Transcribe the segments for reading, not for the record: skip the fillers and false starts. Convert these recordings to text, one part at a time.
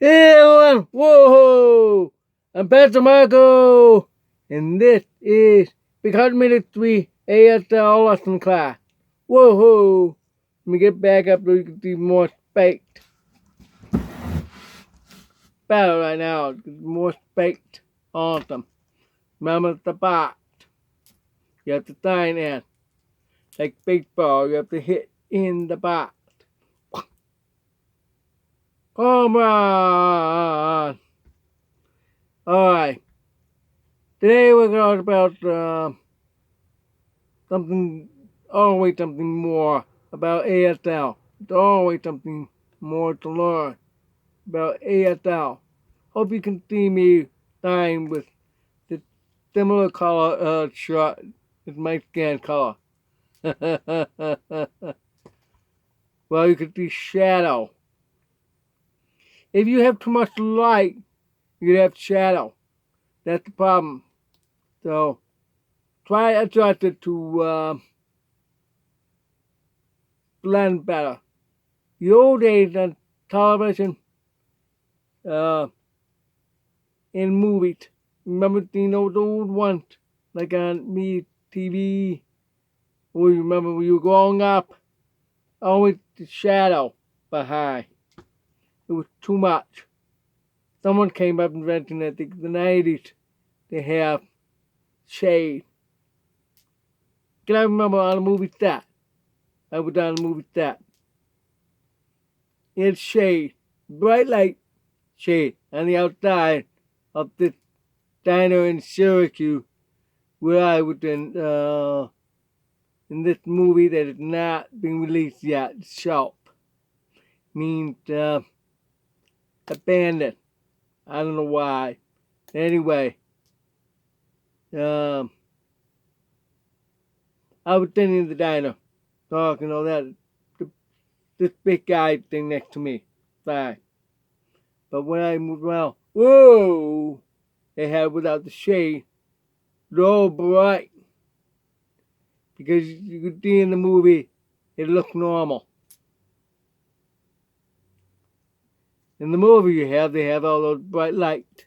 Hey everyone! Whoa! I'm Pastor Marco, and this is Because Ministry ASL lesson class. Whoa! Let me get back up so you can see more spaked. Better right now. More spaked. Awesome. Remember the bat. You have to sign in. Like baseball, you have to hit in the bat. Home run! Alright. Today we're going to talk about always something more about ASL. There's always something more to learn about ASL. Hope you can see me sign with the similar color shirt as my skin color. Well, you can see shadow. If you have too much light, you have shadow. That's the problem. So try adjust it to blend better. The old days on television, in movies, remember seeing those old ones, like on me TV, or you remember when you were growing up, always the shadow behind. It was too much. Someone came up inventing, I think, the 90s, they have shade. Can I remember on a movie set? I was on a movie set. It's shade, bright light shade on the outside of this diner in Syracuse where I was in this movie that is not being released yet. Shelp means abandoned. I don't know why. Anyway, I was sitting in the diner talking all that. This big guy thing next to me. Fine. But when I moved around, whoa! They had without the shade. So bright. Because you could see in the movie, it looked normal. In the movie they have all those bright lights.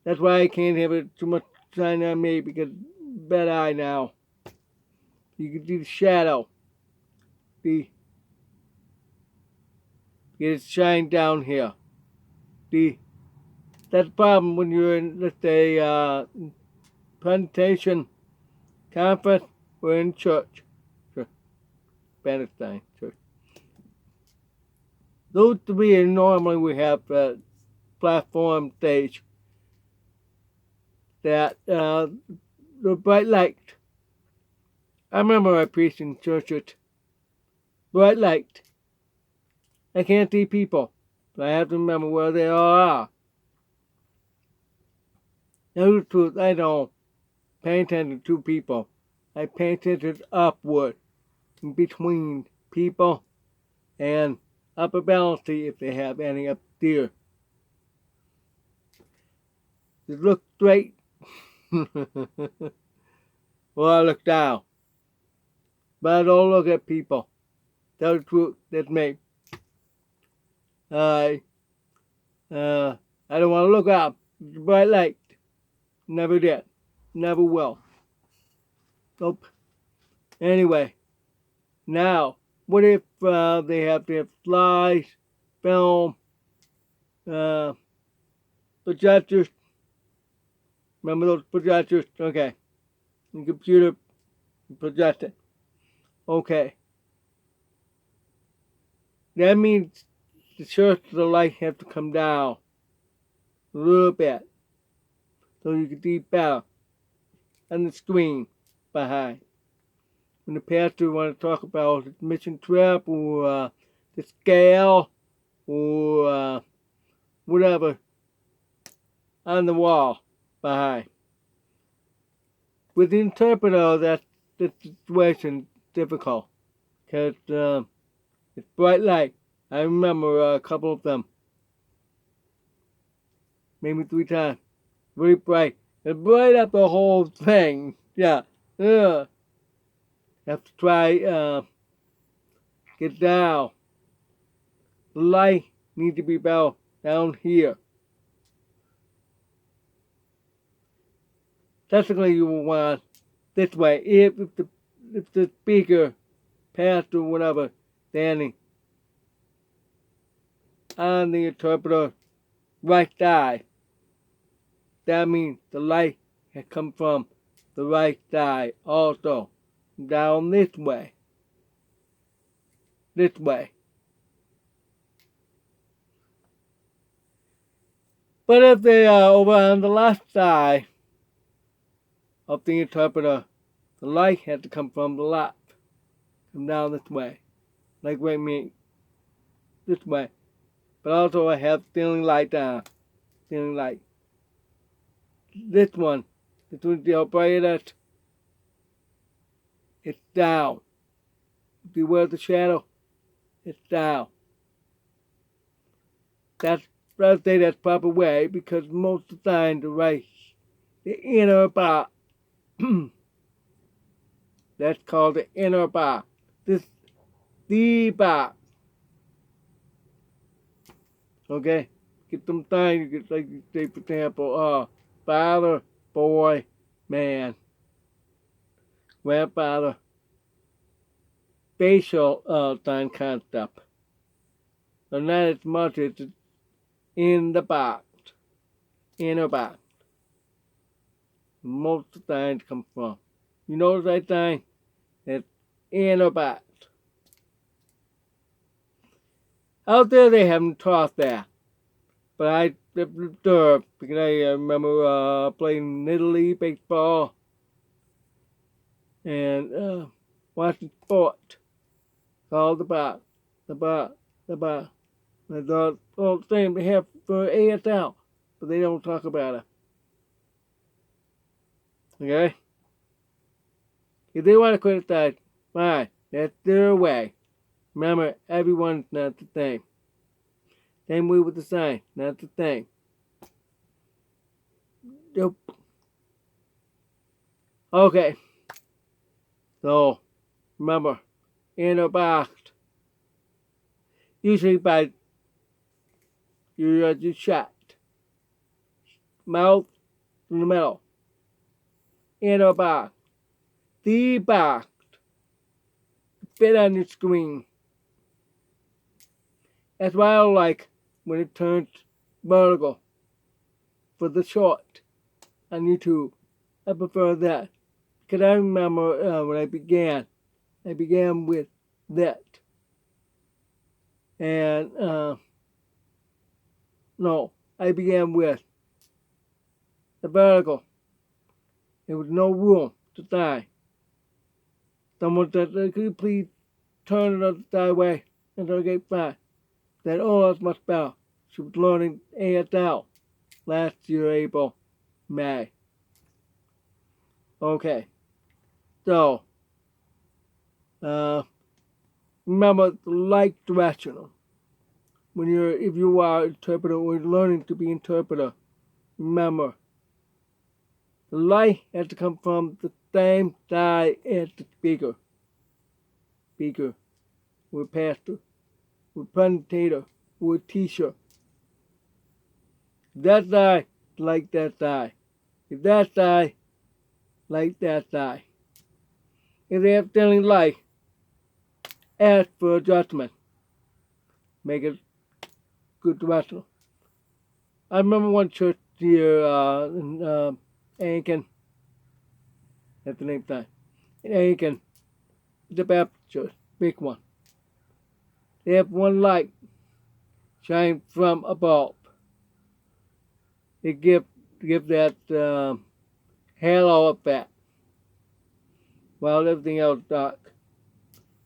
That's why I can't have it too much shine on me, because bad eye now. You can see the shadow. It's shine down here. That's the problem when you're in, let's say, presentation, conference, or in church. Palestine church. Those three are normally we have platform stage that the bright light. I remember I preached in churches. Bright light. I can't see people, but I have to remember where they all are. Tell the truth, I don't pay attention to people. I pay attention upward, in between people, and upper balance if they have any up there. Just look straight. Well, I look down. But I don't look at people. Tell the truth, that's me. I don't want to look up. It's a bright light. Never did. Never will. Nope. Anyway, now, what if they have to have slides, film, projectors? Remember those projectors? Okay. The computer project it. Okay. That means the source of the light have to come down a little bit so you can see better on the screen behind. When the pastor want to talk about his mission trip or the scale or whatever on the wall behind. With the interpreter, that's the situation difficult because it's bright light. I remember a couple of them, maybe 3 times. Really bright. It bright up the whole thing. Yeah. Have to try get down. The light need to be about down here. Technically, you will want this way. If the speaker, pastor, whatever, standing on the interpreter right side, that means the light has come from the right side also. Down this way. This way. But if they are over on the left side of the interpreter, the light has to come from the left. Come down this way. Like right me. This way. But also I have stealing light down. Stealing light. This one the brightest. It's down. Beware the shadow. It's down. I'd say that's proper way because most of the time the inner bar. That's called the inner bar. The bar. Okay? Get some time, you get like you say for example, father, boy, man. Grandfather. Facial time concept. So not as much as it's in the box. Inner box. Most of the time come from. You notice that thing? It's inner box. Out there they haven't taught that. But I observed because I remember playing Little League baseball and watching sport. Called the box. The box. The box. I thought, the same they have for ASL, but they don't talk about it. Okay? If they want to criticize, fine. That's their way. Remember, everyone's not the same. Same way with the sign, not the same. Nope. Okay. So, remember, inner box. Usually by your shot. Mouth in the middle. Inner box. The box. Fit on your screen. That's why I like when it turns vertical for the short on YouTube. I prefer that. Because I remember when I began with that. And, no, I began with the vertical. There was no room to die. Someone said, could you please turn it on the side way? And I get fine. Said, oh, that's much better. She was learning ASL last year, April, May. Okay. So, remember the light directional. If you are interpreter or learning to be interpreter, remember the light has to come from the same side as the speaker. Speaker, or pastor, or presentator, or teacher. That side, like that side. If that side, like that side. If they have stealing light, ask for adjustment. Make it good directional. I remember one church here in Aiken. That's the name time. In Aiken, it's a Baptist church, big one. They have one light shine from above. They give that halo effect, while everything else dark.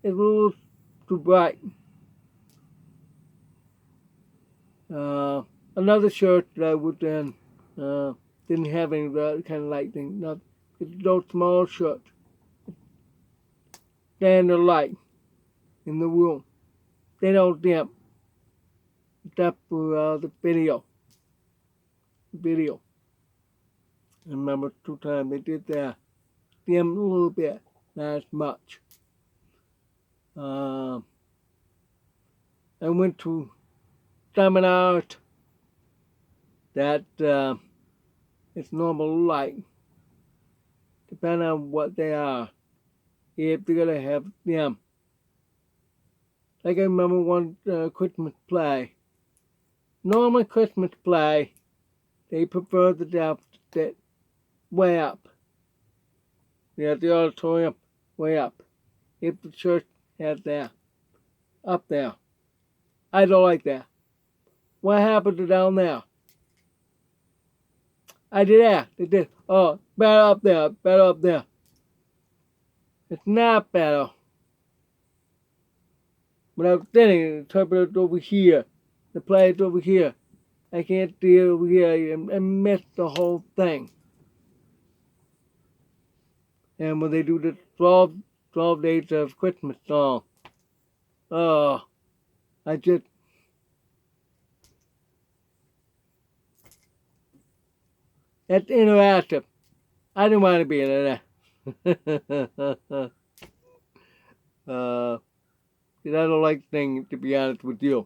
It's a little too bright. Another church that I was in didn't have any that kind of light thing. Not, it's those small church. Standard light in the room. They don't dim. Except for the video. I remember 2 times they did that. Dim a little bit, not as much. I went to seminars that it's normal light, depending on what they are. If they're gonna have them, like I remember one Christmas play. Normal Christmas play, they prefer the depth that way up. Yeah, the auditorium way up. If the church has that up there, I don't like that. What happened to down there? I did that. They did. Oh, better up there. Better up there. It's not better. But I was thinking, the interpreter's over here. The player's over here. I can't deal over here and miss the whole thing. And when they do the 12 days of Christmas song, oh, I just, that's interactive. I didn't want to be in it. I don't like things, to be honest with you.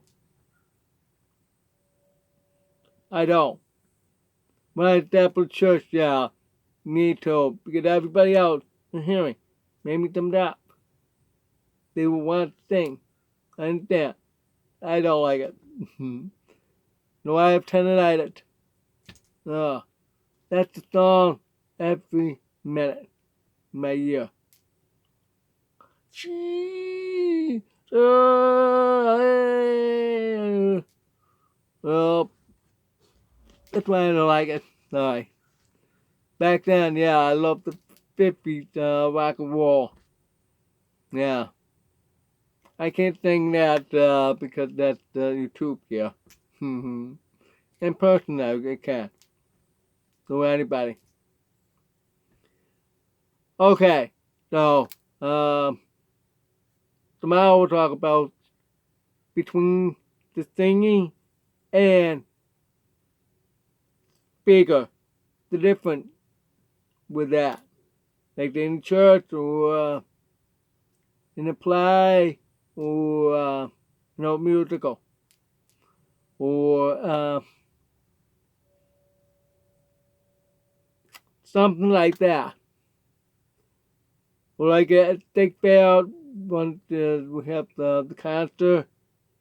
I don't. When I step to church, yeah, need to get everybody out and hearing. Maybe them up. They will want to sing. I understand. I don't like it. No, I have tendonitis. That's the song every minute in my ear. Well, that's why I don't like it. Sorry. Back then, yeah, I loved the 50s rock and roll. Yeah. I can't sing that because that's YouTube here. In person, though, I can. So anybody. Okay, so tomorrow we'll talk about between the singing and speaker, the difference with that, like in church or in a play or musical or something like that. Or like a State Fair, when we have the concert,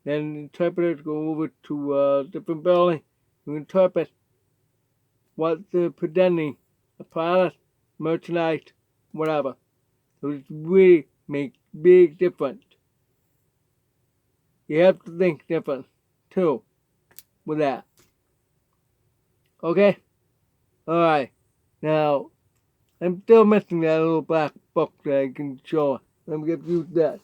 then interpreters go over to a different building to interpret what they're presenting, a product, merchandise, whatever. So it really makes big difference. You have to think different too with that. Okay? Alright. Now, I'm still missing that little black book that I can show. Let me give you that.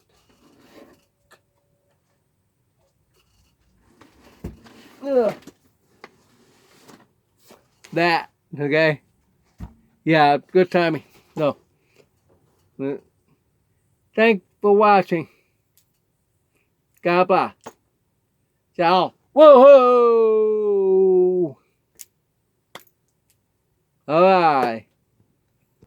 That, okay? Yeah, good timing. No. Thanks for watching. God bless. Ciao. Whoa! Alright.